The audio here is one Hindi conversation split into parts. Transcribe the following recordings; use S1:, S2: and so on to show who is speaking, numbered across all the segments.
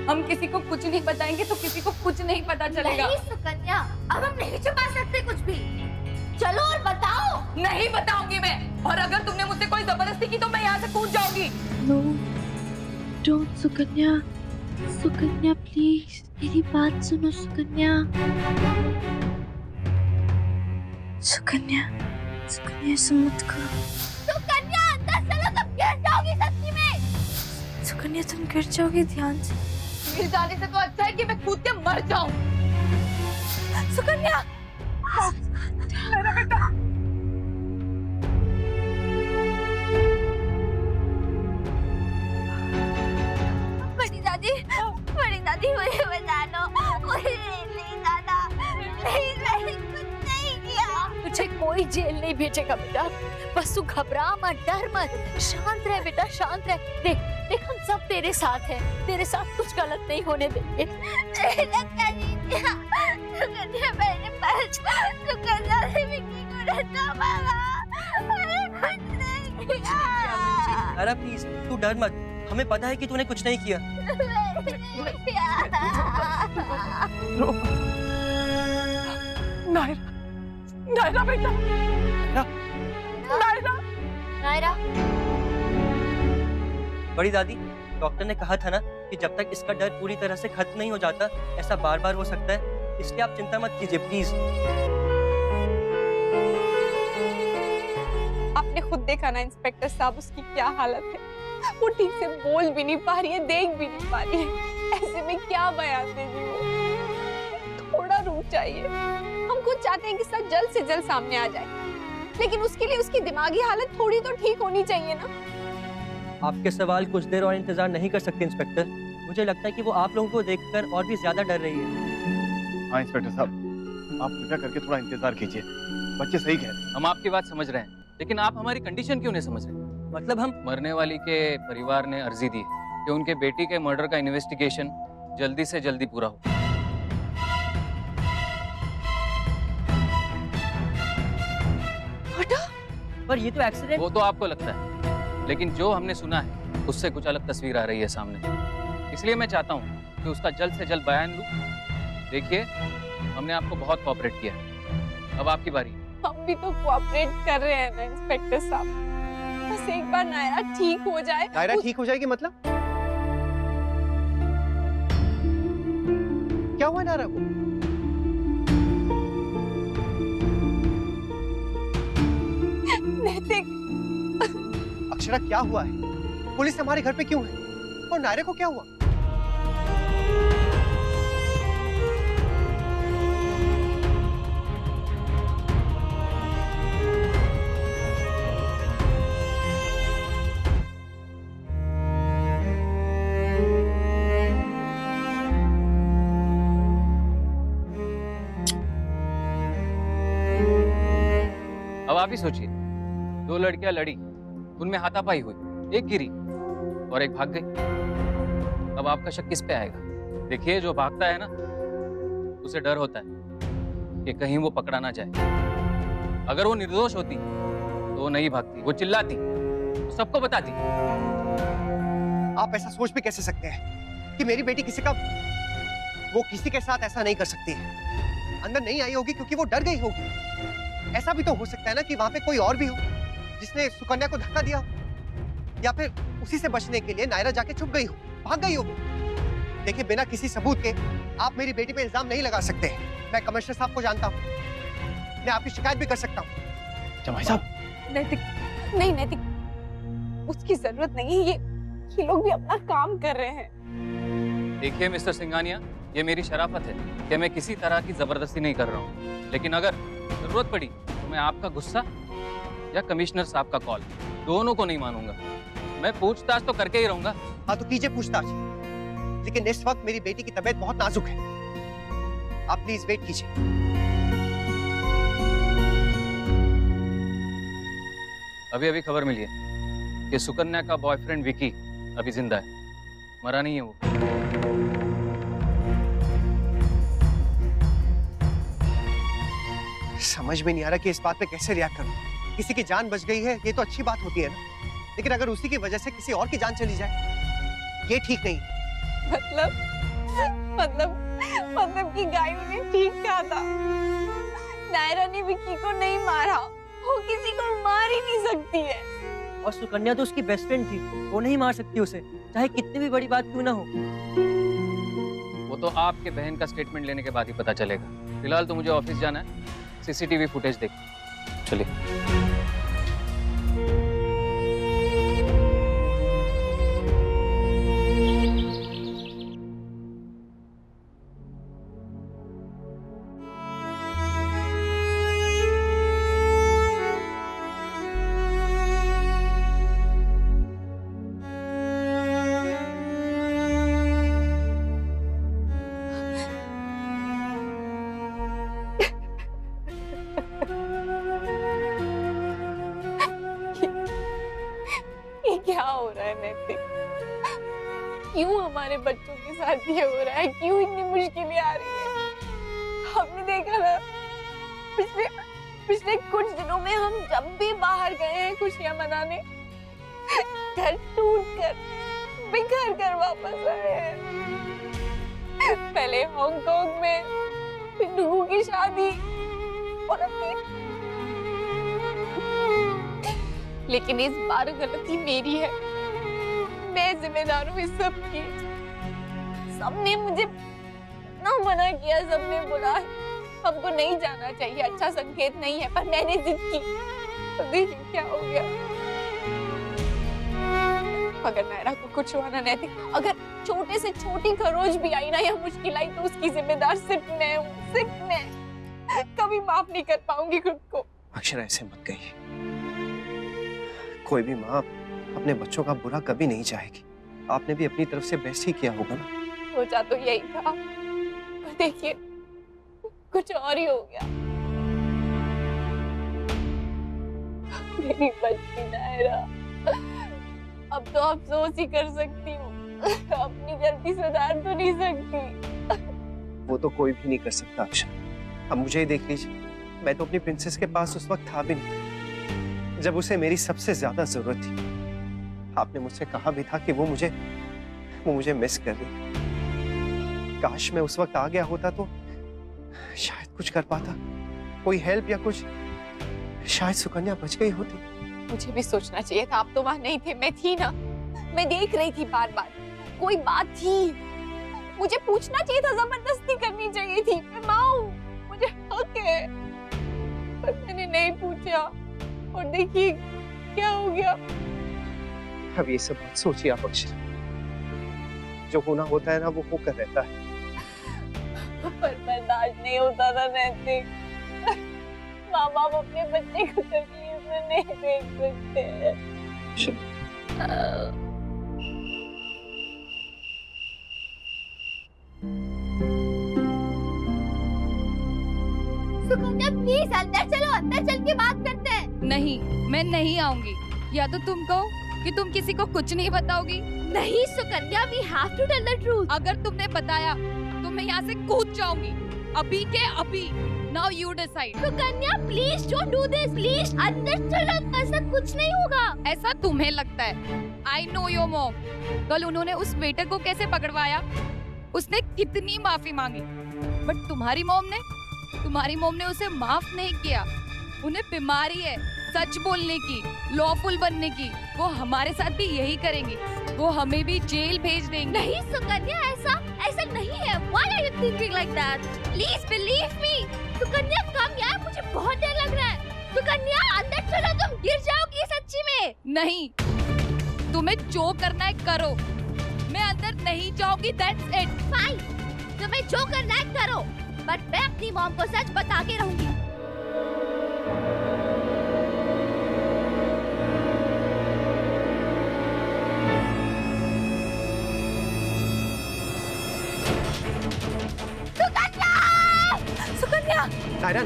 S1: हम किसी को कुछ नहीं बताएंगे तो किसी को कुछ नहीं पता चलेगा।
S2: नहीं सुकन्या, अब हम नहीं छुपा सकते कुछ भी। चलो और बताओ।
S1: नहीं बताऊंगी मैं, और अगर तुमने मुझसे कोई जबरदस्ती की तो मैं यहाँ से कूद जाऊंगी।
S3: No don't Sukanya, Sukanya please मेरी बात सुनो सुकन्या। सुकन्या सुकन्या ऐसा मत करो।
S2: सुकन्या अंदर चलो, तुम गिर जाओगी सच्ची में।
S3: सुकन्या तुम गिर जाओगी, ध्यान से।
S1: गिर जाने से तो अच्छा है कि मैं कूद के मर जाऊं।
S3: सुकन्या
S1: मेरा बेटा।
S2: बड़ी दादी मुझे बता दो, मुझे नहीं जाना, प्लीज, मैंने कुछ नहीं किया।
S3: तुझे कोई जेल नहीं भेजेगा बेटा, बस तू घबरा मत, डर मत, शांत रह बेटा, शांत रह। देख देख हम सब तेरे साथ हैं, तेरे साथ कुछ गलत नहीं होने देंगे।
S2: धक्का नहीं दिया, सुकन्या मेरे पास, सुकन्या ने विक्की को रखा मारा, मैंने कुछ नहीं किया।
S4: नायरा प्लीज तू डर मत, हमें पता है कि तूने कुछ नहीं किया।
S1: नायरा, नायरा बेटा, नायरा।
S3: नायरा
S4: बड़ी दादी, डॉक्टर ने कहा था ना कि जब तक इसका डर पूरी तरह से खत्म नहीं हो जाता ऐसा बार बार हो सकता है, इसलिए आप चिंता मत कीजिए प्लीज।
S1: आपने खुद देखा ना इंस्पेक्टर साहब, उसकी क्या हालत है। वो ठीक से बोल भी नहीं पा रही है, देख भी नहीं पा रही है। ऐसे में क्या बयान देगी वो। थोड़ा रुक जाइए, हम खुद चाहते हैं कि सच जल्द से जल्द सामने आ जाए, लेकिन उसके लिए उसकी दिमागी हालत थोड़ी तो ठीक होनी चाहिए ना।
S4: आपके सवाल कुछ देर और इंतजार नहीं कर सकते इंस्पेक्टर, मुझे लगता है कि वो आप लोगों को देखकर और भी ज्यादा डर रही है।
S5: हाँ इंस्पेक्टर साहब, आप कृपया करके थोड़ा इंतजार कीजिए, बच्चे सही कह रहे हैं।
S6: हम आपकी बात समझ रहे हैं, लेकिन आप हमारी कंडीशन क्यों नहीं समझ रहे?
S4: मतलब हम
S6: मरने वाली के परिवार ने अर्जी दी है कि उनके बेटी के मर्डर का इन्वेस्टिगेशन जल्दी से जल्दी पूरा हो।
S4: पर ये तो एक्सीडेंट।
S6: वो तो आपको लगता है, लेकिन जो हमने सुना है उससे कुछ अलग तस्वीर आ रही है सामने। इसलिए मैं चाहता हूँ कि उसका जल्द से जल्द बयान लूं। देखिए, हमने आपको बहुत कोऑपरेट किया, अब आपकी बारी।
S1: हम भी तो कोऑपरेट कर रहे हैं ना इंस्पेक्टर साहब, बस एक बार नायरा ठीक हो जाए।
S5: नायरा ठीक हो जाएगी मतलब? क्या हुआ नायरा को?
S1: नैतिक,
S5: अक्षरा क्या हुआ है? पुलिस हमारे घर पे क्यों है? और नायरा को क्या हुआ?
S6: अब आप ही सोचिए, दो लड़कियां लड़ी, उनमें हाथापाई हुई, एक गिरी और एक भाग गई। अब आपका शक किस पे आएगा? देखिए, जो भागता है ना उसे डर होता है कि कहीं वो पकड़ा ना जाए। अगर वो निर्दोष होती तो वो नहीं भागती, वो चिल्लाती, वो सबको बताती।
S5: आप ऐसा सोच भी कैसे सकते हैं कि मेरी बेटी वो किसी के साथ ऐसा नहीं कर सकती है। अंदर नहीं आई होगी क्योंकि वो डर गई होगी। ऐसा भी तो हो सकता है ना कि वहां पे कोई और भी हो जिसने सुकन्या को धक्का दिया, या फिर उसी से बचने के लिए नायरा जाके छुप गई हो, भाग गई हो। देखिए, बिना किसी सबूत के आप मेरी बेटी पे इल्जाम नहीं लगा सकते। मैं कमिश्नर साहब को जानता हूँ, मैं आपकी शिकायत भी कर सकता हूँ।
S4: जमाई साहब,
S1: नैतिक, नहीं नैतिक, उसकी जरूरत नहीं है। ये लोग भी अपना काम कर रहे हैं।
S6: देखिए मिस्टर सिंघानिया, ये मेरी शराफत है कि मैं किसी तरह की जबरदस्ती नहीं कर रहा हूँ, लेकिन अगर जरूरत पड़ी तो मैं आपका गुस्सा या कमिश्नर साहब का कॉल, दोनों को नहीं मानूंगा। मैं पूछताछ तो करके ही रहूंगा।
S5: हाँ तो कीजिए पूछताछ, लेकिन इस वक्त मेरी बेटी की तबीयत बहुत नाजुक है। आप प्लीज वेट कीजिए।
S6: अभी अभी खबर मिली है कि सुकन्या का बॉयफ्रेंड विकी अभी जिंदा है, मरा नहीं है वो।
S5: समझ में नहीं आ रहा कि इस बात पे कैसे रिएक्ट करूं। किसी की जान बच गई है ये तो अच्छी बात होती है ना, लेकिन अगर उसी की वजह से किसी और की जान चली जाए ये ठीक नहीं।
S1: मतलब मतलब कि गायों ने ठीक कहा था। नायरा ने विक्की को नहीं मारा, वो किसी को मार ही नहीं सकती है।
S4: और सुकन्या तो उसकी बेस्ट फ्रेंड थी, वो नहीं मार सकती उसे, चाहे कितनी भी बड़ी बात क्यों ना हो।
S6: वो तो आपके बहन का स्टेटमेंट लेने के बाद ही पता चलेगा। फिलहाल तो मुझे ऑफिस जाना है, सीसीटीवी फुटेज देख। चलिए।
S1: ये क्या हो रहा है नैतिक? क्यों हमारे बच्चों के साथ ये हो रहा है? क्यों इतनी मुश्किलें आ रही है? हमने देखा ना, पिछले कुछ दिनों में हम जब भी बाहर गए हैं खुशियां मनाने, घर टूट कर बिखर कर वापस आए हैं। पहले हांगकांग में, फिर डुगू की शादी, और अब लेकिन इस बार गलती मेरी है। मैं जिम्मेदार हूँ इस सब की। सबने मुझे ना मना किया, सबने बोला हमको नहीं जाना चाहिए, अच्छा संकेत नहीं है, पर मैंने जिद की। तो देखिए क्या हो गया। अगर नायरा को कुछ हुआ ना नैतिक, अगर छोटे से छोटी खरोच भी आई ना या मुश्किल आई, तो उसकी जिम्मेदार सिर्फ मैं हूँ, सिर्फ मैं। कभी माफ नहीं कर पाऊंगी खुद को।
S5: अक्षरा ऐसे मत कहिए। कोई भी माँ अपने बच्चों का बुरा कभी नहीं चाहेगी। आपने भी अपनी तरफ से बेस्ट ही किया होगा ना।
S1: सोचा तो यही था, पर देखिए कुछ और ही हो गया। मेरी बच्ची नायरा, अब तो अफसोस ही कर सकती हूँ। अपनी गलती सुधार तो नहीं सकती।
S5: वो तो कोई भी नहीं कर सकता अक्षरा। अब मुझे ही देख लीजिए, मैं तो अपनी प्रिंसेस के पास उस वक्त था भी नहीं जब उसे मेरी सबसे ज्यादा जरूरत थी। आपने मुझसे कहा भी था कि वो मुझे मिस कर रही। काश मैं उस वक्त आ गया होता तो शायद कुछ कर पाता, कोई हेल्प या कुछ, शायद सुकन्या बच गई होती।
S1: मुझे भी सोचना चाहिए था, आप तो वहां नहीं थे, मैं थी ना। मैं देख रही थी बार बार, कोई बात थी, मुझे पूछना चाहिए था, जबरदस्ती करनी चाहिए थी। मैं माँ हूँ, मुझे हक है, पर मैंने नहीं पूछा। और देखिए क्या हो गया।
S5: अब ये सब मत सोचिए आप अक्षरा। जो होना होता है ना, वो होकर रहता है।
S1: पर बर्दाश्त नहीं होता था नैतिक। माँ बाप अपने बच्चे को तकलीफ में नहीं देख सकते हैं।
S2: सुकन्या प्लीज अंदर चलो, अंदर चल के बात करते हैं।
S7: नहीं, मैं नहीं आऊंगी। या तो तुम कहो कि तुम किसी को कुछ नहीं बताओगी।
S2: नहीं Sukanya, we have to tell the truth.
S7: अगर तुमने बताया तो मैं यहाँ से कूद जाऊंगी, अभी के अभी। Now you decide.
S2: Sukanya please don't do this, please अंदर चलो, ऐसा कुछ नहीं होगा।
S7: ऐसा तुम्हें लगता है। I know your mom. कल उन्होंने उस वेटर को कैसे पकड़वाया, उसने कितनी माफी मांगी, बट तुम्हारी मॉम ने उसे माफ नहीं किया। उन्हें बीमारी है सच बोलने की, लॉफुल बनने की। वो हमारे साथ भी यही करेंगी, वो हमें भी जेल भेज देंगे।
S2: नहीं सुकन्या, ऐसा नहीं है। Why are you thinking like that? Please believe me. Sukanya कम यार, मुझे बहुत डर लग रहा है। सुकन्या अंदर चलो, तुम गिर जाओगी सच्ची में।
S7: नहीं, तुम्हें जो करना है करो, मैं अंदर नहीं जाऊंगी। That's it.
S2: Fine, तुम्हें जो करना है करो, बट मैं अपनी मॉम को सच बता के रहूंगी।
S1: सुकन्या!
S5: नायरा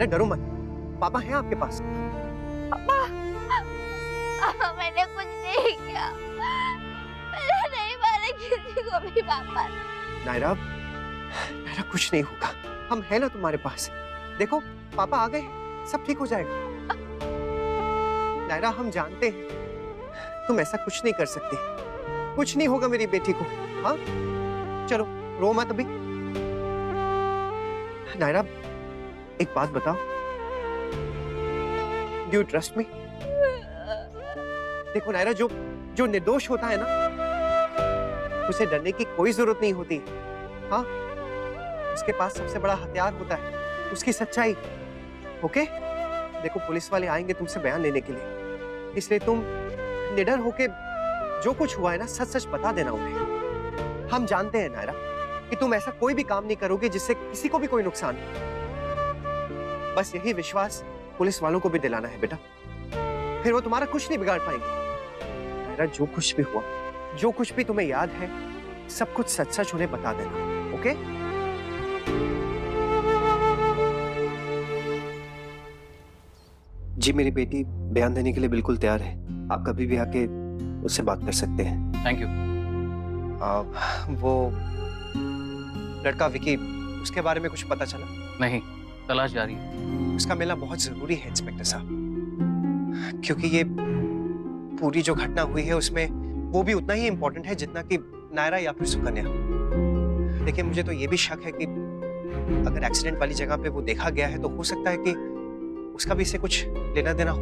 S5: डरो मत, पापा हैं आपके पास।
S2: पापा, मैंने कुछ नहीं किया, मैंने नहीं मारा किसी को भी पापा।
S5: नायरा कुछ नहीं होगा, हम हैं ना तुम्हारे पास। देखो पापा आ गए, सब ठीक हो जाएगा। नायरा हम जानते हैं तुम ऐसा कुछ नहीं कर सकती, कुछ नहीं होगा मेरी बेटी को। हाँ चलो रो मत अभी। नायरा एक बात बताओ, डू यू ट्रस्ट मी? देखो नायरा, जो निर्दोष होता है ना, उसे डरने की कोई जरूरत नहीं होती। हाँ, उसके पास सबसे बड़ा हथियार होता है उसकी सच्चाई। ओके? देखो पुलिस वाले आएंगे तुमसे बयान लेने के लिए, इसलिए तुम निडर होके जो कुछ हुआ है ना सच सच बता देना उन्हें। हम जानते हैं नायरा कि तुम ऐसा कोई भी काम नहीं करोगे जिससे किसी को भी कोई नुकसान हो। बस यही विश्वास पुलिस वालों को भी दिलाना है बेटा, फिर वो तुम्हारा कुछ नहीं बिगाड़ पाएंगे। नायरा, जो कुछ भी हुआ, जो कुछ भी तुम्हें याद है, सब कुछ सच सच उन्हें बता देना। ओके? जी मेरी बेटी बयान देने के लिए बिल्कुल तैयार है, आप कभी भी आके उससे बात कर सकते हैं।
S6: Thank you.
S5: वो लड़का विकी, उसके बारे में कुछ पता चला?
S6: नहीं, तलाश जारी है।
S5: उसका मिलना बहुत जरूरी है इंस्पेक्टर साहब, क्योंकि ये पूरी जो घटना हुई है उसमें वो भी उतना ही इम्पोर्टेंट है जितना कि नायरा या फिर सुकन्या। देखिए मुझे तो ये भी शक है कि अगर एक्सीडेंट वाली जगह पे वो देखा गया है तो हो सकता है कि उसका भी इससे कुछ लेना देना हो।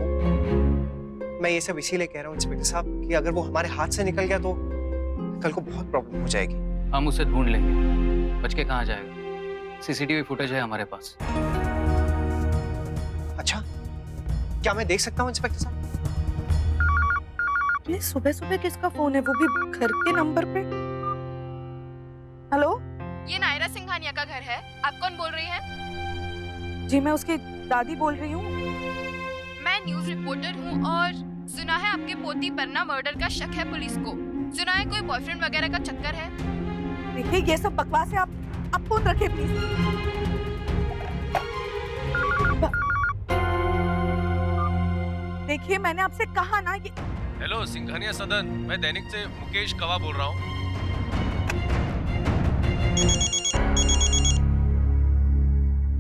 S5: मैं ये सब इसीलिए कह रहा हूँ इंस्पेक्टर साहब कि अगर वो हमारे हाथ से निकल गया तो कल को बहुत प्रॉब्लम हो जाएगी।
S6: हम उसे ढूंढ लेंगे, बच के कहाँ जाएगा? सीसीटीवी फुटेज है हमारे पास।
S5: अच्छा, क्या मैं देख सकता हूँ इंस्पेक्टर साहब?
S8: ये सुबह सुबह किसका फोन है, वो भी घर के नंबर पे? हेलो
S7: ये नायरा सिंघानिया का घर है। आप कौन बोल रही हैं?
S8: जी, मैं उसकी दादी बोल रही हूँ।
S7: मैं न्यूज रिपोर्टर हूँ और सुना है आपके पोती पर ना मर्डर का शक है पुलिस को। सुना है कोई बॉयफ्रेंड वगैरह का चक्कर है।
S8: देखिए ये सब बकवास है, आप फोन रखिए प्लीज। देखिए मैंने आपसे कहा ना ये।
S9: हेलो सिंघानिया सदन, मैं दैनिक से मुकेश कवा बोल रहा हूँ।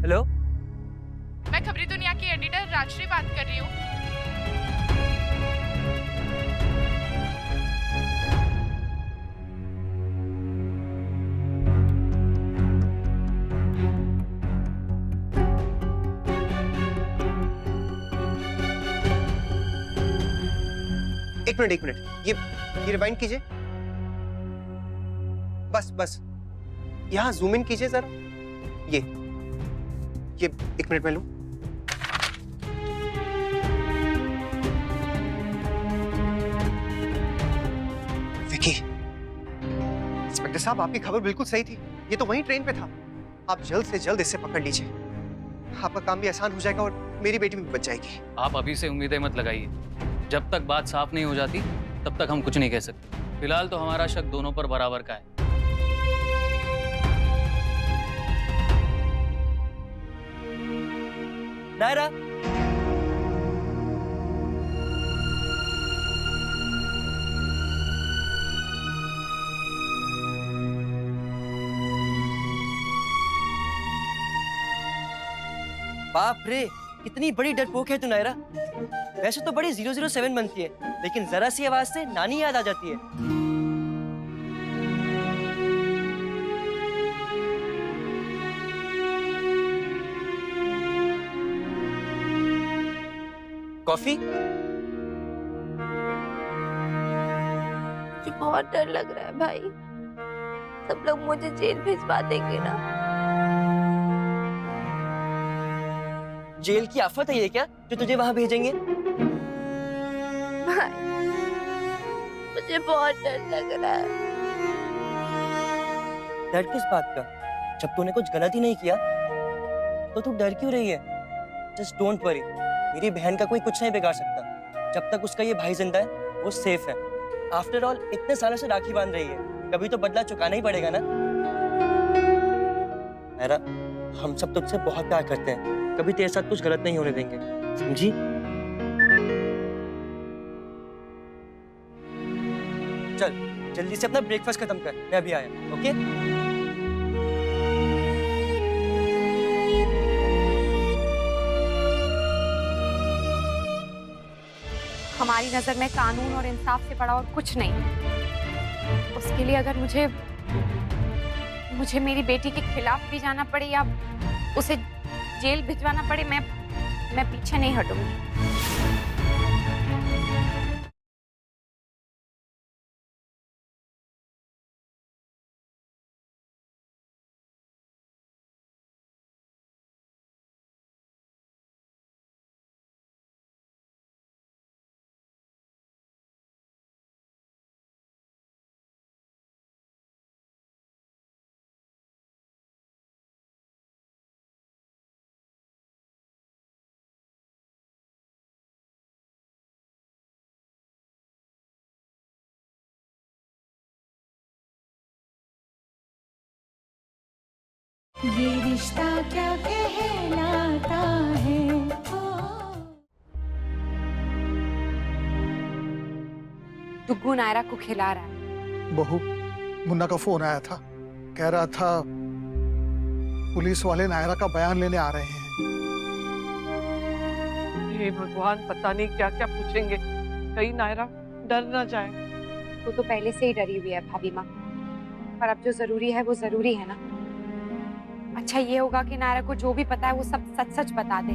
S4: हेलो,
S7: मैं खबरी दुनिया की एडिटर राजश्री बात कर रही हूँ।
S5: एक मिनट, ये रिवाइंड कीजिए। बस यहाँ जूम इन कीजिए जरा। ये एक मिनट में लूं। विकी, इंस्पेक्टर साहब आपकी खबर बिल्कुल सही थी, ये तो वहीं ट्रेन पे था। आप जल्द से जल्द इसे पकड़ लीजिए, आपका काम भी आसान हो जाएगा और मेरी बेटी भी बच जाएगी।
S6: आप अभी से उम्मीदें मत लगाइए, जब तक बात साफ नहीं हो जाती तब तक हम कुछ नहीं कह सकते। फिलहाल तो हमारा शक दोनों पर बराबर का है।
S4: नायरा, बाप रे, कितनी बड़ी डरपोक है तू नायरा। वैसे तो बड़ी 007 बनती है, लेकिन जरा सी आवाज से नानी याद आ जाती है। कॉफी?
S2: मुझे बहुत डर लग रहा है भाई, सब लोग मुझे जेल भिजवा देंगे ना।
S4: जेल की आफत है ये क्या जो तुझे वहां भेजेंगे?
S2: भाई मुझे बहुत डर लग रहा है।
S4: डर किस बात का? जब तूने कुछ गलत ही नहीं किया तो तू डर क्यों रही है? जस्ट डोंट वरी, मेरी बहन का कोई कुछ नहीं बिगाड़ सकता। जब तक उसका ये भाई जिंदा है वो सेफ है। आफ्टर ऑल इतने सालों से राखी बांध रही है, कभी तो बदला चुकाना ही पड़ेगा ना। नायरा, हम सब तुझसे बहुत प्यार करते हैं, कभी तेरे साथ कुछ गलत नहीं होने देंगे, समझी? चल जल्दी से अपना ब्रेकफास्ट खत्म कर, मैं अभी आया। ओके?
S1: हमारी नजर में कानून और इंसाफ से बड़ा और कुछ नहीं। उसके लिए अगर मुझे मुझे मेरी बेटी के खिलाफ भी जाना पड़े या उसे जेल भिजवाना पड़े, मैं पीछे नहीं हटूंगी।
S10: ये रिश्ता क्या कहलाता है।
S1: डुग्गू नायरा को खिला रहा है।
S11: बहू, मुन्ना का फोन आया था, कह रहा था पुलिस वाले नायरा का बयान लेने आ रहे हैं।
S8: हे भगवान, पता नहीं क्या क्या पूछेंगे, कहीं नायरा डर ना जाए।
S1: वो तो पहले से ही डरी हुई है भाभी माँ, पर अब जो जरूरी है वो जरूरी है ना। अच्छा ये होगा कि नायरा को जो भी पता है वो सब सच सच बता दे,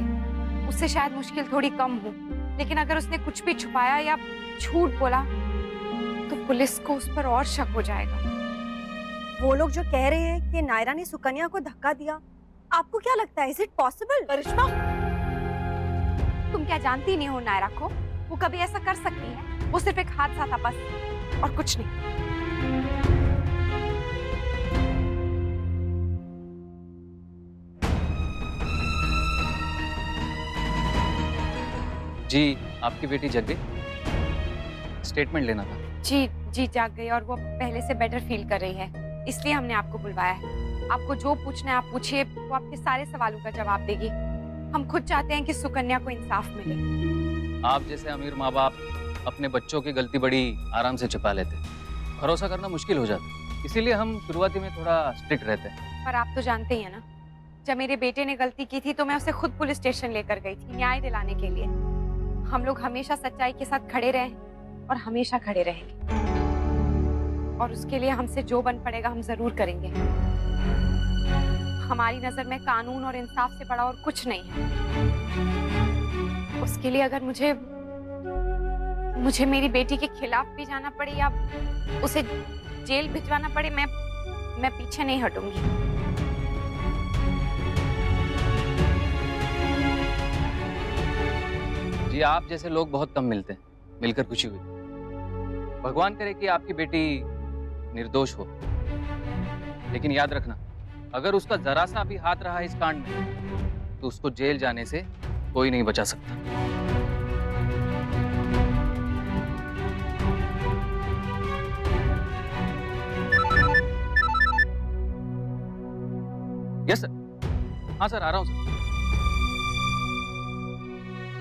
S1: उससे शायद मुश्किल थोड़ी कम हो। लेकिन अगर उसने कुछ भी छुपाया या झूठ बोला तो पुलिस को उस पर और शक हो जाएगा।
S12: वो लोग जो कह रहे हैं कि नायरा ने सुकन्या को धक्का दिया, आपको क्या लगता है, इज इट पॉसिबल?
S1: करिश्मा, तुम क्या जानती नहीं हो नायरा को? वो कभी ऐसा कर सकती है? वो सिर्फ एक हादसा था बस, और कुछ नहीं।
S6: जी, आपकी बेटी जग गई? स्टेटमेंट लेना था।
S1: जी जाग गई, और वो पहले से बेटर फील कर रही है, इसलिए हमने आपको बुलवाया है। आपको जो पूछना है आप पूछिए, वो आपके सारे सवालों का जवाब देगी। हम खुद चाहते हैं कि सुकन्या को इंसाफ मिले।
S6: आप जैसे अमीर माँ बाप अपने बच्चों की गलती बड़ी आराम से छिपा लेते, भरोसा करना मुश्किल हो जाता, इसीलिए हम शुरुआती में थोड़ा स्ट्रिक्ट रहते हैं।
S1: पर आप तो जानते ही है ना, जब मेरे बेटे ने गलती की थी तो मैं उसे खुद पुलिस स्टेशन लेकर गई थी न्याय दिलाने के लिए। हम लोग हमेशा सच्चाई के साथ खड़े रहे और हमेशा खड़े रहेंगे, और उसके लिए हमसे जो बन पड़ेगा हम जरूर करेंगे। हमारी नजर में कानून और इंसाफ से बड़ा और कुछ नहीं है। उसके लिए अगर मुझे मेरी बेटी के खिलाफ भी जाना पड़े या उसे जेल भिजवाना पड़े, मैं पीछे नहीं हटूंगी।
S6: जी, आप जैसे लोग बहुत कम मिलते हैं, मिलकर खुशी हुई। भगवान करे कि आपकी बेटी निर्दोष हो, लेकिन याद रखना, अगर उसका जरा सा भी हाथ रहा इस कांड में तो उसको जेल जाने से कोई नहीं बचा सकता। Yes sir. हाँ सर, आ रहा हूँ सर।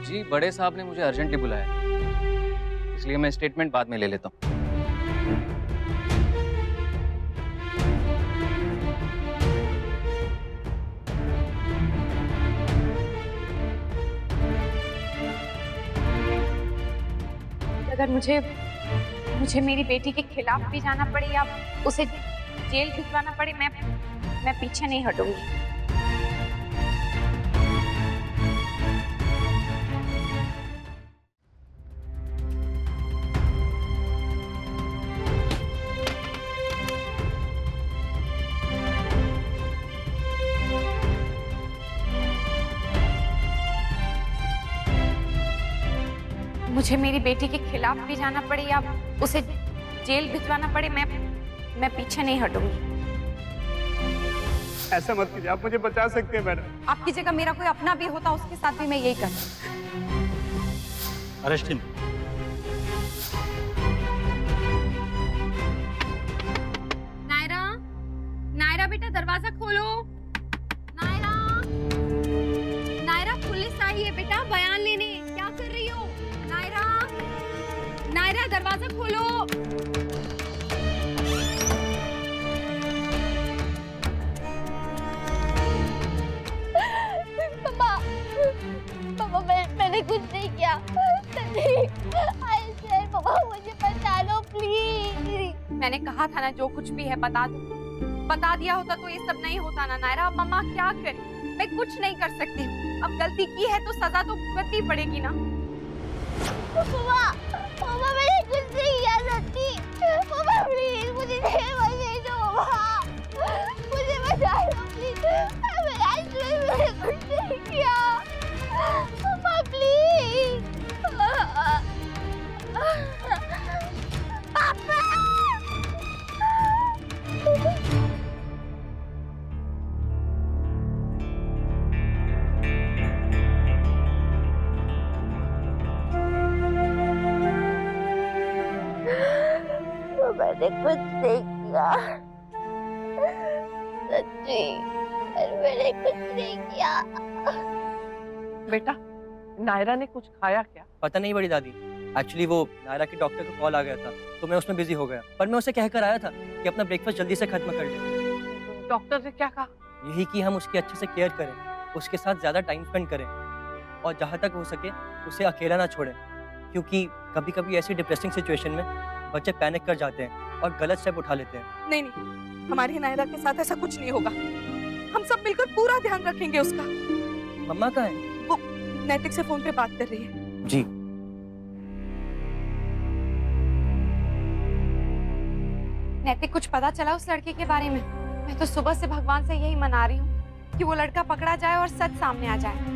S6: जी, बड़े साहब ने मुझे अर्जेंटली बुलाया, इसलिए मैं स्टेटमेंट बाद में ले लेता हूँ।
S1: अगर मुझे मेरी बेटी के खिलाफ भी जाना पड़े या उसे जेल भिजवाना पड़े, मैं पीछे नहीं हटूंगी। मुझे मेरी बेटी के खिलाफ भी जाना पड़े या उसे जेल भिजवाना पड़े, मैं पीछे नहीं हटूंगी।
S13: ऐसा मत कीजिए, आप मुझे बचा सकते हैं मैडम।
S1: आपकी जगह मेरा कोई अपना भी होता, उसके साथ भी मैं यही करती।
S13: Arrest him.
S7: नायरा, नायरा बेटा दरवाजा खोलो। नायरा, नायरा पुलिस आई है बेटा बयान लेने। क्या कर रही हो? नायरा, नायरा दरवाजा खोलो।
S2: पापा, मैंने कुछ नहीं किया। पापा मुझे बचा लो प्लीज।
S1: मैंने कहा था ना, जो कुछ भी है बता दो। बता दिया होता तो ये सब नहीं होता ना नायरा। अब मम्मा क्या करें, मैं कुछ नहीं कर सकती हूँ। अब गलती की है तो सजा तो भुगतनी पड़ेगी ना।
S2: मम्मा, मम्मा मैंने कुछ नहीं किया सच्ची। मम्मा प्लीज मुझे जेल भेज दो मम्मा, मुझे बचा लो प्लीज। मैंने कुछ नहीं किया मम्मा प्लीज। पापा मैंने कुछ नहीं किया सच्ची, मैंने कुछ नहीं किया।
S8: बेटा नायरा ने कुछ खाया क्या?
S4: पता नहीं बड़ी दादी, एक्चुअली वो नायरा के डॉक्टर का कॉल आ गया था तो मैं उसमें बिजी हो गया, पर मैं उसे कहकर आया था कि अपना ब्रेकफास्ट जल्दी से खत्म कर ले।
S8: डॉक्टर ने क्या कहा?
S4: यही कि हम उसकी अच्छे से केयर करें, उसके साथ ज्यादा टाइम स्पेंड करें और जहाँ तक हो सके उसे अकेला ना छोड़ें, क्योंकि कभी कभी ऐसी डिप्रेसिंग सिचुएशन में बच्चे पैनिक कर जाते हैं और गलत स्टेप उठा लेते हैं।
S8: नहीं नहीं, हमारी नायरा के साथ ऐसा कुछ नहीं होगा। हम सब मिलकर पूरा ध्यान रखेंगे उसका।
S4: मम्मा कहाँ है?
S8: वो नैतिक से फोन पे बात कर रही है।
S4: जी।
S1: नैतिक कुछ पता चला उस लड़के के बारे में? मैं तो सुबह से भगवान से यही मना रही हूँ कि वो लड़का पकड़ा जाए और सच सामने आ जाए।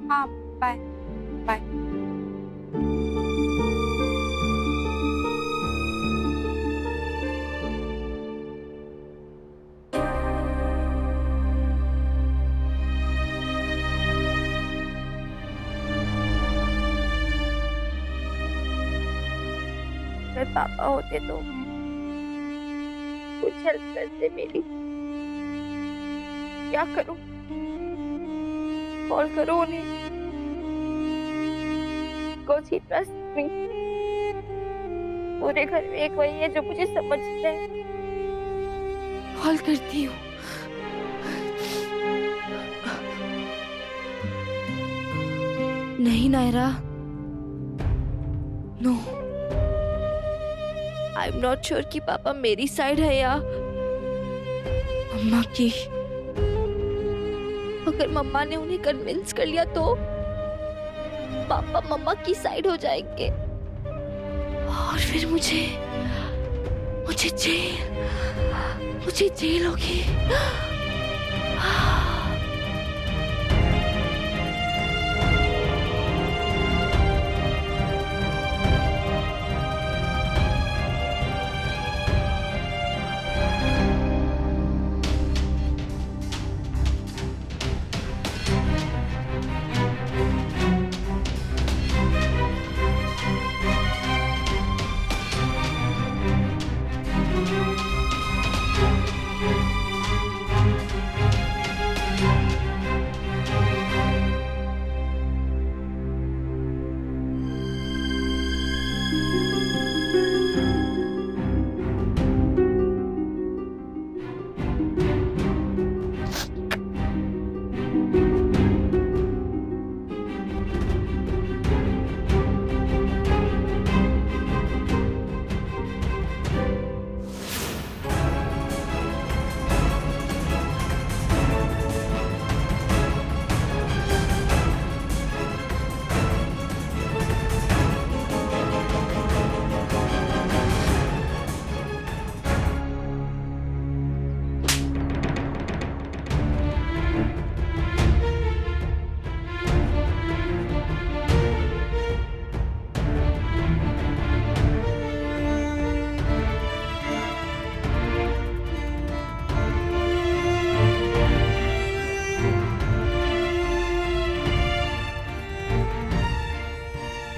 S1: हाँ बाय बाय।
S2: अगर पापा होते तो कुछ हेल्प करते मेरी। क्या करूं? कॉल करो उन्हें। Because he trusts me. पूरे घर में एक वही है जो मुझे समझता है। कॉल करती हूँ। नहीं Naira, no. I am not sure कि पापा मेरी साइड है या मम्मा की। अगर मम्मा ने उन्हें कन्विंस कर लिया तो पापा मम्मा की साइड हो जाएंगे और फिर मुझे जेल होगी।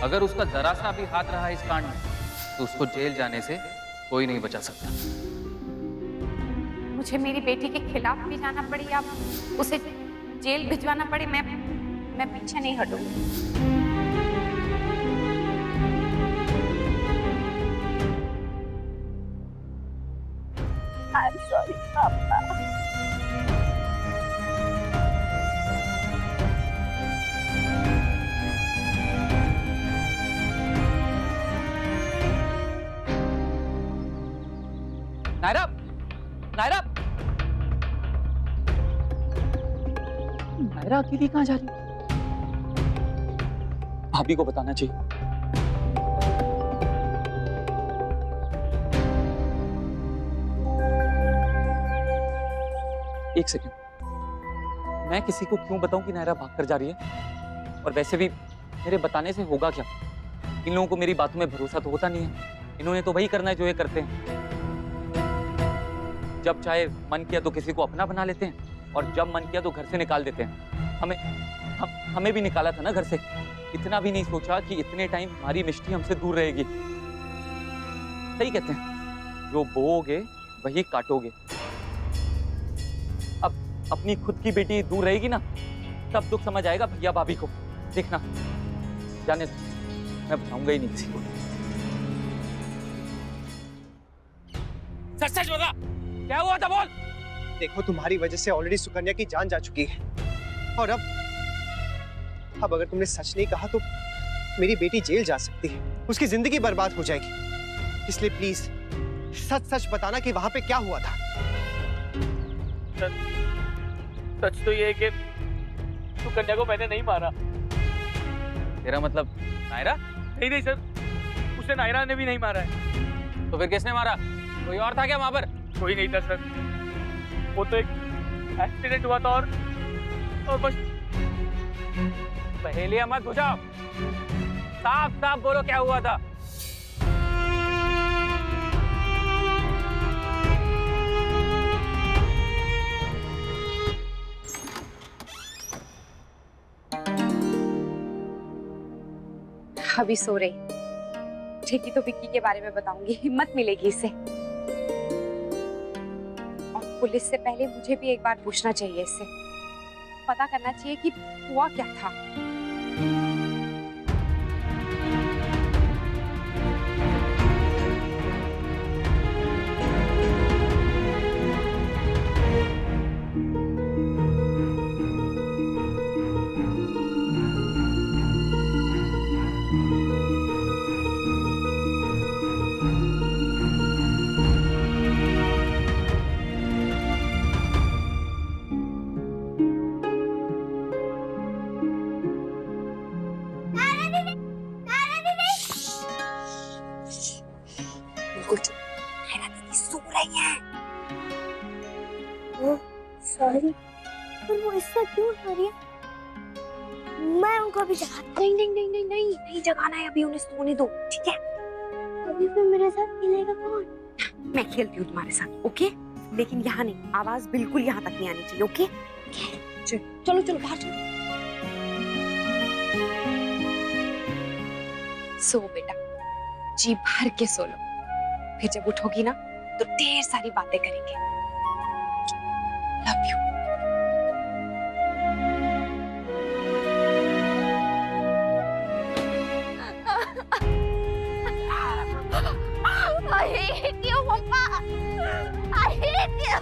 S6: अगर उसका जरा सा भी हाथ रहा इस कांड में तो उसको जेल जाने से कोई नहीं बचा सकता।
S1: मुझे मेरी बेटी के खिलाफ भी जाना पड़ी या उसे जेल भिजवाना पड़े, मैं पीछे नहीं हटूंगी।
S2: I'm sorry, पापा।
S6: नायरा, नायरा, नायरा अकेली कहाँ जा रही है? भाभी को बताना चाहिए। एक सेकंड, मैं किसी को क्यों बताऊं कि नायरा भाग कर जा रही है? और वैसे भी मेरे बताने से होगा क्या? इन लोगों को मेरी बातों में भरोसा तो होता नहीं है। इन्होंने तो वही करना है जो ये करते हैं। जब चाहे मन किया तो किसी को अपना बना लेते हैं, और जब मन किया तो घर से निकाल देते हैं। हमें भी निकाला था ना घर से। इतना भी नहीं सोचा कि इतने टाइम हमारी मिष्टी हमसे दूर रहेगी। सही कहते हैं, जो बोओगे वही काटोगे। अब अपनी खुद की बेटी दूर रहेगी ना, तब दुख समझ आएगा भैया भाभी को। देखना, जाने दो, मैं बताऊंगा ही नहीं किसी को। सच सच बता, क्या हुआ था बोल।
S5: देखो, तुम्हारी वजह से ऑलरेडी सुकन्या की जान जा चुकी है, और अब अगर तुमने सच नहीं कहा तो मेरी बेटी जेल जा सकती है, उसकी जिंदगी बर्बाद हो जाएगी। इसलिए प्लीज सच सच बताना कि वहां पे क्या हुआ था।
S13: सच तो ये है कि सुकन्या को मैंने नहीं मारा।
S6: तेरा मतलब नायरा?
S13: नहीं नहीं सर, उसे नायरा ने भी नहीं मारा है।
S6: तो फिर किसने मारा? कोई और था क्या वहां पर?
S13: कोई नहीं था सर, वो तो एक एक्सीडेंट हुआ था और बस।
S6: पहेलियां मत बुझाओ, साफ साफ बोलो क्या हुआ था।
S1: अभी सो रही, ठीक तो विक्की के बारे में बताऊंगी, हिम्मत मिलेगी इसे। और पुलिस से पहले मुझे भी एक बार पूछना चाहिए इससे, पता करना चाहिए कि हुआ क्या था।
S2: सॉरी, पर वो इससे क्यों उठा रही है? मैं उनको अभी जगा।
S1: नहीं जगाना है, अभी उन्हें सोने दो, ठीक है?
S2: अभी फिर मेरे साथ खेलेगा कौन?
S1: मैं खेलती हूँ तुम्हारे साथ, ओके? लेकिन यहाँ नहीं, आवाज बिल्कुल यहाँ तक नहीं आनी चाहिए, ओके? चलो चलो बाहर चलो। सो बेटा, जी भर के सो लो, फिर जब उठोगी ना तो ढेर सारी बातें करेंगे। Love you.
S2: I hate you, Papa. I hate you.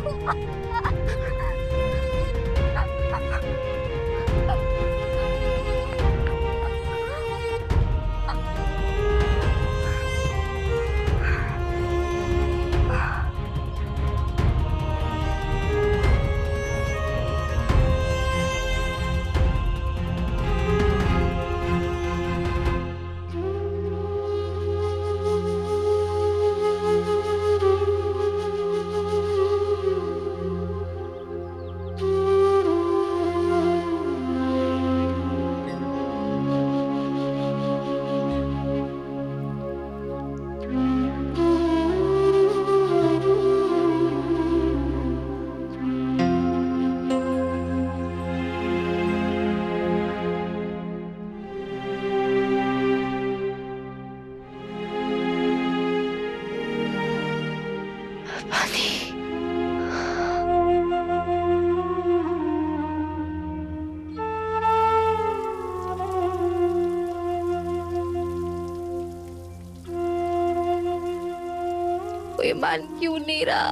S3: मान क्यों नहीं रहा?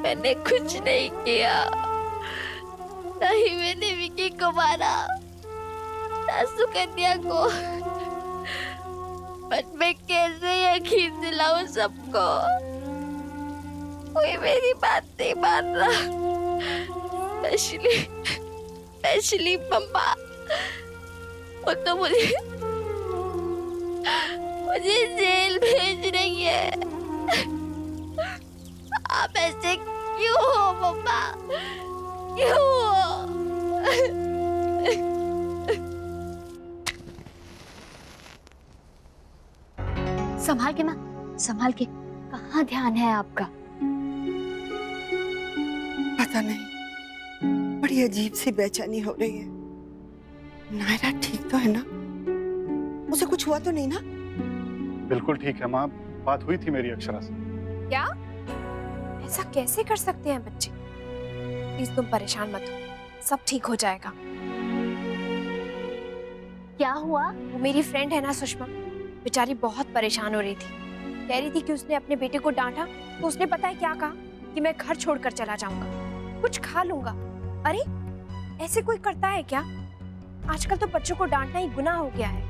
S3: मैंने कुछ नहीं किया, नहीं मैंने विकी को मारा, ना सुकन्या को, बट मैं कैसे यकीन दिलाऊं सबको? कोई मेरी बात नहीं मान रहा, स्पेशली मम्मा। वो तो मुझे जेल भेज रही है। आप ऐसे क्यों हो मम्मा, क्यों हो?
S12: संभाल के माँ, संभाल के। कहाँ ध्यान है आपका?
S8: पता नहीं, बड़ी अजीब सी बेचैनी हो रही है। नायरा ठीक तो है ना? उसे कुछ हुआ तो नहीं ना?
S11: बिल्कुल ठीक है माँ, बात हुई थी मेरी अक्षरा से।
S1: क्या? ऐसा कैसे कर सकते हैं बच्चे? प्लीज तुम परेशान मत हो, सब ठीक हो जाएगा।
S12: क्या हुआ?
S1: वो मेरी फ्रेंड है ना सुषमा, बेचारी बहुत परेशान हो रही थी। कह रही थी कि उसने अपने बेटे को डांटा तो उसने पता है क्या कहा कि मैं घर छोड़कर चला जाऊंगा, कुछ खा लूंगा। अरे ऐसे कोई करता है क्या? आजकल तो बच्चों को डांटना ही गुनाह हो गया है।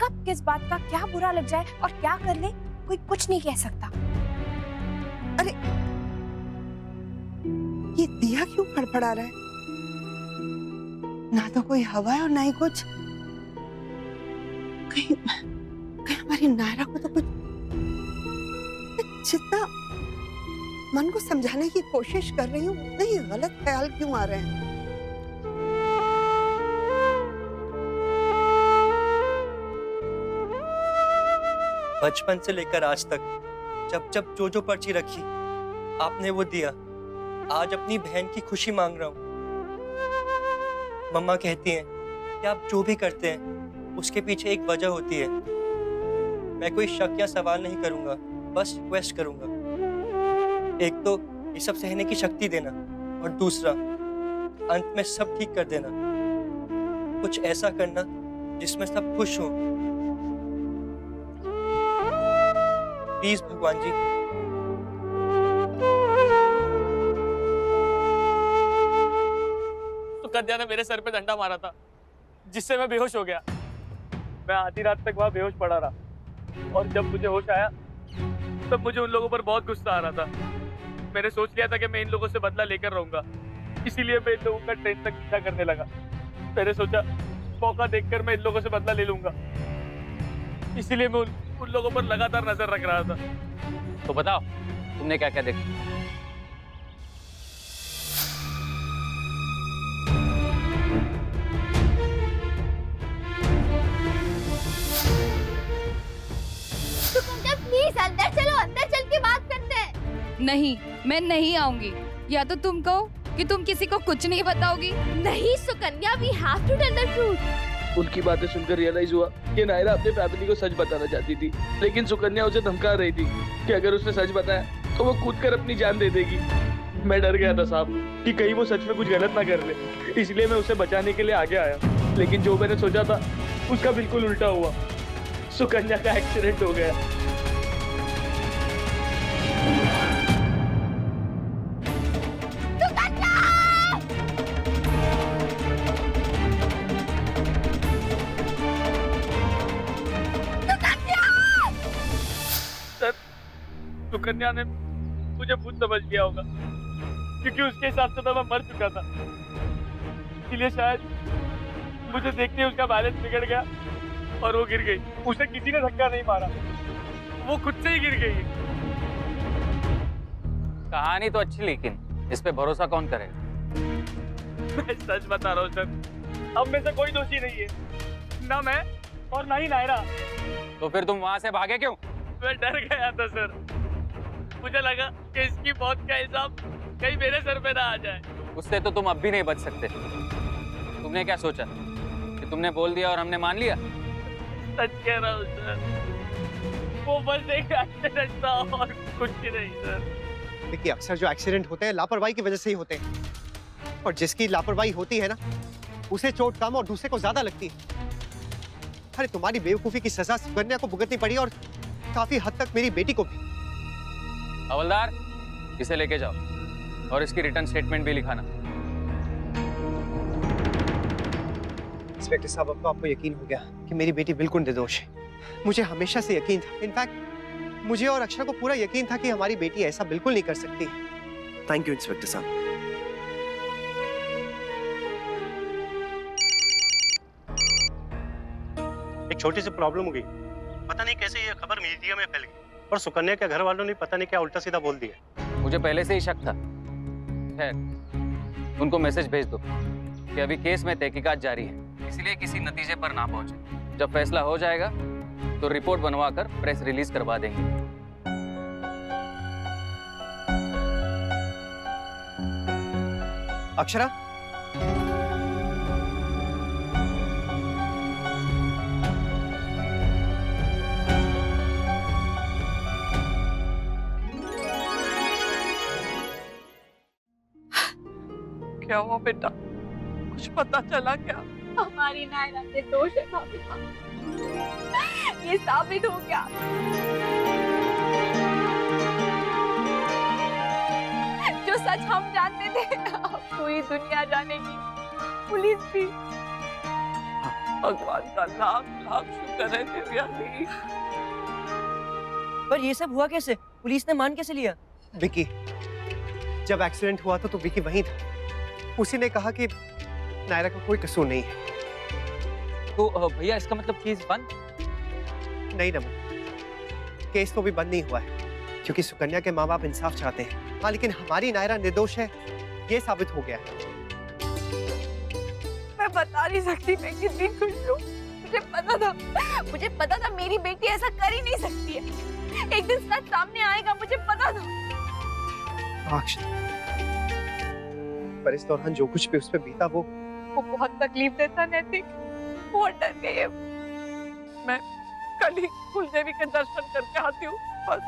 S1: कब किस बात का क्या बुरा लग जाए और क्या कर ले, कोई कुछ नहीं कह सकता।
S8: अरे ये दिया क्यों फड़फड़ा रहा है? ना तो कोई हवा है और ना ही कुछ। कहीं हमारी नायरा को तो कुछ। जितना मन को समझाने की कोशिश कर रही हूँ, नहीं गलत ख्याल क्यों आ रहे हैं?
S4: बचपन से लेकर आज तक जब जब जो पर्ची रखी आपने वो दिया। आज अपनी बहन की खुशी मांग रहा हूँ। मम्मा कहती हैं कि आप जो भी करते हैं उसके पीछे एक वजह होती है। मैं कोई शक या सवाल नहीं करूंगा, बस रिक्वेस्ट करूंगा। एक तो ये सब सहने की शक्ति देना और दूसरा अंत में सब ठीक कर देना। कुछ ऐसा करना जिसमें सब खुश हों। प्लीज भगवान जी।
S13: सुकन्या ने मेरे सर पे डंडा मारा था, जिससे मैं बेहोश हो गया। मैं आधी रात तक वहां बेहोश पड़ा रहा और जब मुझे होश आया तब मुझे उन लोगों पर बहुत गुस्सा आ रहा था। मैंने सोच लिया था कि मैं इन लोगों से बदला लेकर रहूंगा, इसीलिए मैं इन लोगों का ट्रेन तक पीछा करने लगा। मैंने सोचा मौका देखकर मैं इन लोगों से बदला ले लूंगा, इसीलिए मैं उन लोगों पर लगातार नजर रख रहा था।
S6: तो बताओ तुमने क्या क्या देखा?
S2: प्लीज अंदर चलो, अंदर चल के बात करते हैं।
S7: नहीं, मैं नहीं आऊंगी। या तो तुम कहो कि तुम किसी को कुछ नहीं बताओगी।
S2: नहीं Sukanya, we have to tell the truth.
S13: उनकी बातें सुनकर रियलाइज हुआ कि नायरा अपने फैमिली को सच बताना चाहती थी, लेकिन सुकन्या उसे धमका रही थी कि अगर उसने सच बताया तो वो कूद कर अपनी जान दे देगी। मैं डर गया था साहब कि कहीं वो सच में कुछ गलत ना कर ले, इसलिए मैं उसे बचाने के लिए आगे आया। लेकिन जो मैंने सोचा था उसका बिल्कुल उल्टा हुआ। सुकन्या का एक्सीडेंट हो गया। सुकन्या ने मुझे भूत समझ लिया होगा, क्योंकि उसके हिसाब से तो मैं मर चुका था। इसलिए शायद मुझे देखते ही उसका बैलेंस बिगड़ गया और वो गिर गई। उसे किसी ने धक्का नहीं मारा, वो खुद से ही गिर गई।
S6: कहानी तो अच्छी, लेकिन इस पे भरोसा कौन करेगा?
S13: मैं सच बता रहा हूँ सर, अब में से कोई दोषी नहीं है, ना मैं और ना ही नायरा।
S6: तो फिर तुम वहां से भागे क्यों?
S13: मैं डर गया था सर, मुझे लगा कि इसकी मौत का इल्जाम कहीं मेरे सर पे ना आ जाए।
S6: उससे तो तुम अब भी नहीं बच सकते। तुमने क्या सोचा कि तुमने बोल दिया और हमने मान लिया?
S13: सच कह रहा हूँ सर, वो बस एक एक्सीडेंट था और कुछ ही नहीं सर।
S5: देखिए अक्सर जो एक्सीडेंट होते हैं लापरवाही की वजह से ही होते हैं, और जिसकी लापरवाही होती है ना उसे चोट कम और दूसरे को ज्यादा लगती है। अरे तुम्हारी बेवकूफी की सजा सुकन्या को भुगतनी पड़ी और काफी हद तक मेरी बेटी को भी।
S6: हवलदार, इसे लेके जाओ और इसकी रिटर्न स्टेटमेंट भी लिखाना।
S5: इंस्पेक्टर साहब, अब तो आपको यकीन हो गया कि मेरी बेटी बिल्कुल निर्दोष है। मुझे हमेशा से यकीन था। इनफैक्ट मुझे और अक्षरा को पूरा यकीन था कि हमारी बेटी ऐसा बिल्कुल नहीं कर सकती। थैंक यू इंस्पेक्टर साहब।
S14: एक छोटी सी प्रॉब्लम हो गई, पता नहीं कैसे ये खबर मीडिया में फैल गई और सुकन्या के घर वालों ने पता नहीं क्या उल्टा सीधा बोल दिया।
S6: मुझे पहले से ही शक था। खैर, उनको मैसेज भेज दो कि अभी केस में तहकीकात जारी है, इसलिए किसी नतीजे पर ना पहुंचे। जब फैसला हो जाएगा तो रिपोर्ट बनवाकर प्रेस रिलीज करवा देंगे।
S5: अक्षरा,
S1: क्या हुआ बेटा? कुछ पता चला क्या?
S2: हमारी नायरा निर्दोष है भाभी। ये साबित हो गया। जो सच हम जानते थे अब पूरी दुनिया जानेगी, पुलिस भी।
S1: भगवान का लाख लाख शुक्र है दिव्यांगी।
S4: पर ये सब हुआ कैसे? पुलिस ने मान कैसे लिया?
S5: विकी, जब एक्सीडेंट हुआ तो विकी वहीं था। उसी ने कहा कि नायरा का कोई कसूर नहीं है।
S6: तो भैया, इसका मतलब केस बंद?
S5: नहीं नमन, केस तो भी बंद नहीं हुआ है, क्योंकि सुकन्या के माँ बाप इंसाफ चाहते हैं। हाँ, लेकिन हमारी नायरा निर्दोष है, ये साबित हो गया है।
S1: मैं बता नहीं सकती मैं कितनी खुश हूँ। मुझे पता था मेरी बेटी ऐसा कर ही नहीं सकती है। एक दिन सच सामने आएगा, मुझे पता था।
S5: पर इस दौरान जो कुछ भी उस पर बीता वो
S1: बहुत तकलीफ देता नैतिक। बहुत डर गई है। मैं कल ही कुलदेवी के दर्शन करके आती हूँ बस।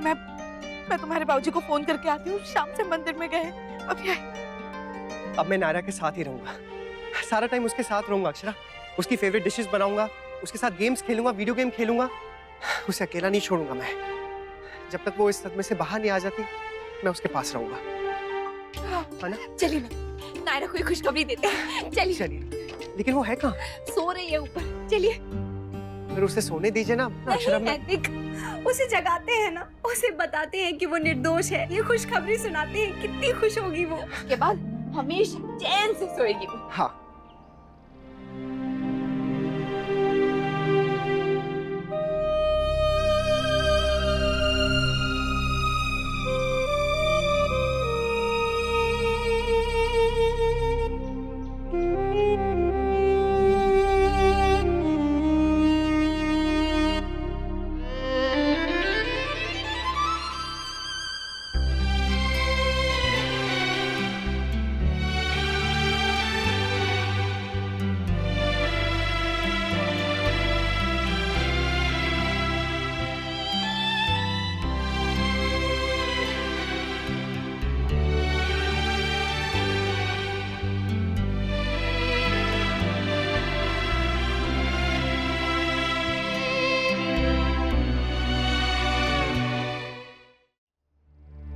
S1: मैं तुम्हारे बाबूजी को फोन करके आती हूँ। शाम से मंदिर में गए, अभी आए।
S5: अब मैं नायरा के साथ ही रहूंगा, सारा टाइम उसके साथ रहूंगा अक्षरा। उसकी फेवरेट डिशेस बनाऊंगा, उसके साथ गेम्स खेलूंगा, वीडियो गेम खेलूंगा। उसे अकेला नहीं छोड़ूंगा मैं। जब तक वो इस सदमे से बाहर नहीं आ जाती, मैं उसके पास रहूंगा। है ना?
S1: चलिए नायरा को खुशखबरी देते हैं। चलिए।
S5: लेकिन वो है कहाँ?
S1: सो रही है ऊपर। चलिए।
S5: फिर उसे सोने दीजिए ना अक्षरा।
S12: नैतिक, उसे जगाते हैं ना, उसे बताते हैं कि वो निर्दोष है, ये खुशखबरी सुनाते हैं, कितनी खुश होगी वो।
S1: उसके बाद हमेशा चैन से सोएगी वो।
S5: हाँ।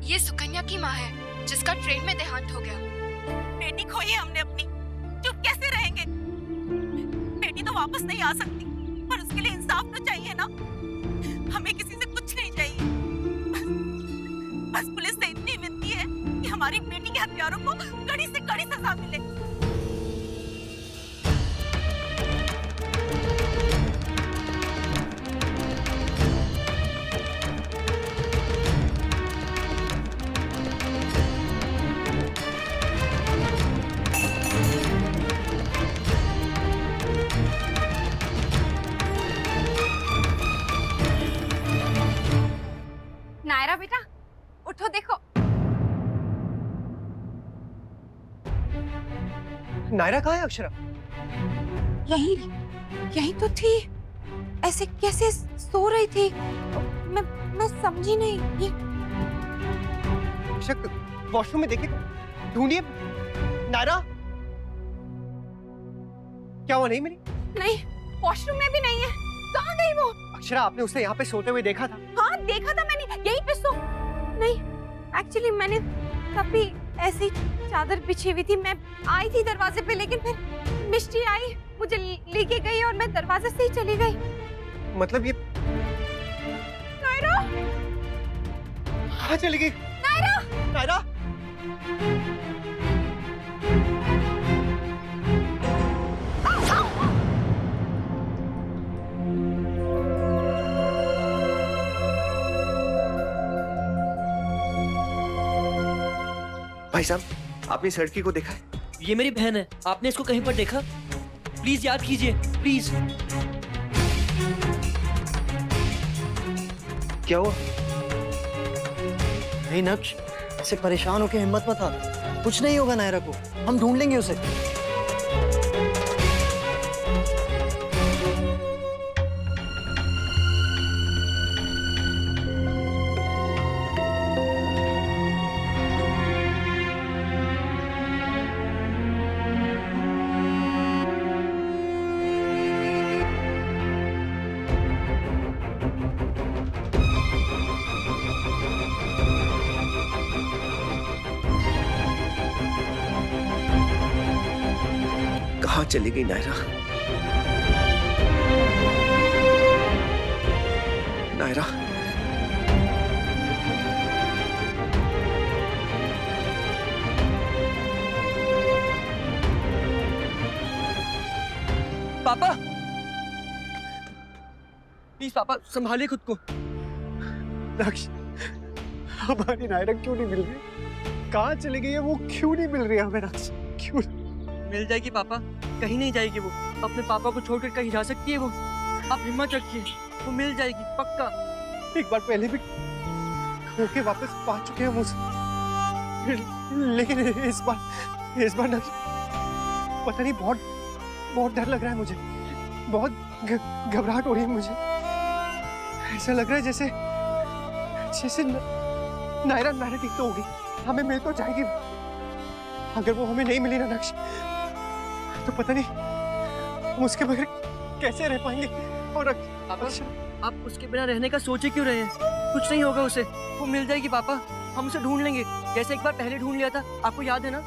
S7: ये सुकन्या की माँ है जिसका ट्रेन में देहांत हो गया।
S1: बेटी खोई हमने अपनी, चुप कैसे रहेंगे? बेटी तो वापस नहीं आ सकती, पर उसके लिए इंसाफ तो चाहिए ना। हमें किसी से कुछ नहीं चाहिए, बस पुलिस से इतनी विनती है कि हमारी बेटी के हत्यारों को कड़ी से कड़ी सजा मिले।
S2: नायरा बेटा, उठो देखो।
S5: नायरा कहाँ है अक्षरा?
S1: यही तो थी। ऐसे कैसे सो रही थी? मैं समझी नहीं। ये
S5: शक वॉशरूम में देखे, ढूंढिए। नायरा, क्या वो नहीं मिली?
S1: नहीं, वॉशरूम में भी नहीं है। कहाँ गई वो?
S5: अक्षरा, आपने उसे यहाँ पे सोते हुए देखा था?
S1: हाँ देखा था मैंने, यहीं पे सो नहीं, एक्चुअली मैंने तभी ऐसी चादर बिछी हुई थी, मैं आई थी दरवाजे पे, लेकिन फिर मिष्टी आई, मुझे लेके गई और मैं दरवाजे से ही चली गई।
S5: मतलब ये
S1: नायरा,
S5: कहाँ चली गई?
S1: नायरा,
S5: नायरा,
S15: भाई साहब, आपने इस लड़की को देखा है?
S4: ये मेरी बहन है, आपने इसको कहीं पर देखा? प्लीज याद कीजिए, प्लीज।
S15: क्या हुआ?
S4: नहीं नक्श, ऐसे परेशान होकर हिम्मत मत हार, कुछ नहीं होगा नायरा को, हम ढूंढ लेंगे उसे।
S15: कहाँ चली गई नायरा? नायरा,
S4: पापा, प्लीज पापा संभालिए खुद को।
S5: नक्श, हमारी नायरा क्यों नहीं मिल रही? कहाँ चली गई है वो? क्यों नहीं मिल रही है हमें नक्श? क्यों?
S4: मिल जाएगी पापा, कहीं नहीं जाएगी वो, अपने पापा को छोड़कर कहीं जा सकती है वो, आप हिम्मत रखिए, वो मिल जाएगी पक्का।
S5: एक बार पहले भी खो के वापस पा चुके हैं मुझे, लेकिन इस बार नक्श, पता नहीं, बहुत डर लग रहा है मुझे, बहुत घबराहट हो रही है मुझे। ऐसा लग रहा है जैसे नायरा ठीक तो होगी, हमें मिल तो जाएगी। अगर वो हमें नहीं मिली ना नक्श, तो पता नहीं हम उसके बगैर कैसे रह पाएंगे। और
S4: आप उसके बिना रहने का सोचे क्यों रहे हैं? कुछ नहीं होगा उसे, वो मिल जाएगी पापा, हम उसे ढूंढ लेंगे, जैसे एक बार पहले ढूंढ लिया था, आपको याद है ना?